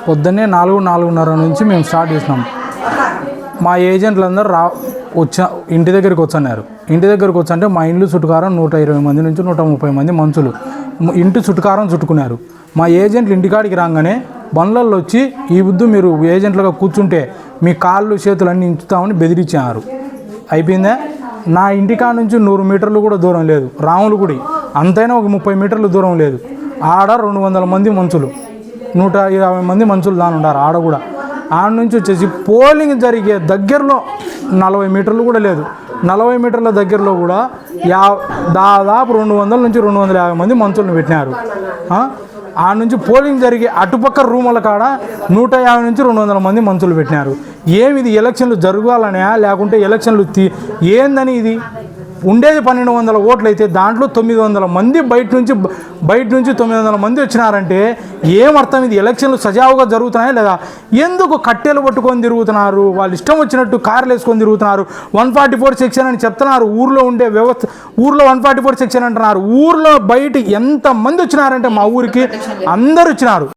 పొద్దున్నే 4-4:30 నుంచి మేము స్టార్ట్ చేసినాం. మా ఏజెంట్లు అందరూ ఇంటి దగ్గరికి వచ్చన్నారు. ఇంటి దగ్గరికి వచ్చంటే మా ఇండ్లు చుట్టుకారం 120 మంది నుంచి 130 మంది మనుషులు ఇంటి చుట్టుకారం చుట్టుకున్నారు. మా ఏజెంట్లు ఇంటికాడికి రాగానే బండ్లల్లో వచ్చి ఈ బుద్ధు మీరు ఏజెంట్లుగా కూర్చుంటే మీ కాళ్ళు చేతులు అన్నీ ఇంచుతామని బెదిరించారు. అయిపోయిందా? నా ఇంటికా నుంచి 100 మీటర్లు కూడా దూరం లేదు. రాముల గుడి అంతైనా ఒక 30 మీటర్లు దూరం లేదు. ఆడ 200 మంది మనుషులు 150 మంది మనుషులు దాని ఉన్నారు. ఆడ కూడా ఆడ నుంచి వచ్చేసి పోలింగ్ జరిగే దగ్గరలో 40 మీటర్లు కూడా లేదు. 40 మీటర్ల దగ్గరలో కూడా దాదాపు 200 నుంచి 250 మంది మనుషులను పెట్టినారు. ఆ నుంచి పోలింగ్ జరిగే అటుపక్క రూముల కాడ 150 నుంచి 200 మంది మనుషులు పెట్టినారు. ఏమిది ఎలక్షన్లు జరగాలనే లేకుంటే ఎలక్షన్లు ఏందని? ఇది ఉండేది 1200 ఓట్లు అయితే దాంట్లో 900 మంది బయట నుంచి 900 మంది వచ్చినారంటే ఏమర్థం? ఇది ఎలక్షన్లు సజావుగా జరుగుతున్నాయా లేదా? ఎందుకు కట్టెలు పట్టుకొని తిరుగుతున్నారు? వాళ్ళు ఇష్టం వచ్చినట్టు కార్లు వేసుకొని తిరుగుతున్నారు. 144 సెక్షన్ అని చెప్తున్నారు. ఊర్లో ఉండే వ్యవస్థ ఊర్లో 144 సెక్షన్ అంటున్నారు. ఊర్లో బయట ఎంతమంది వచ్చినారంటే మా ఊరికి అందరు వచ్చినారు.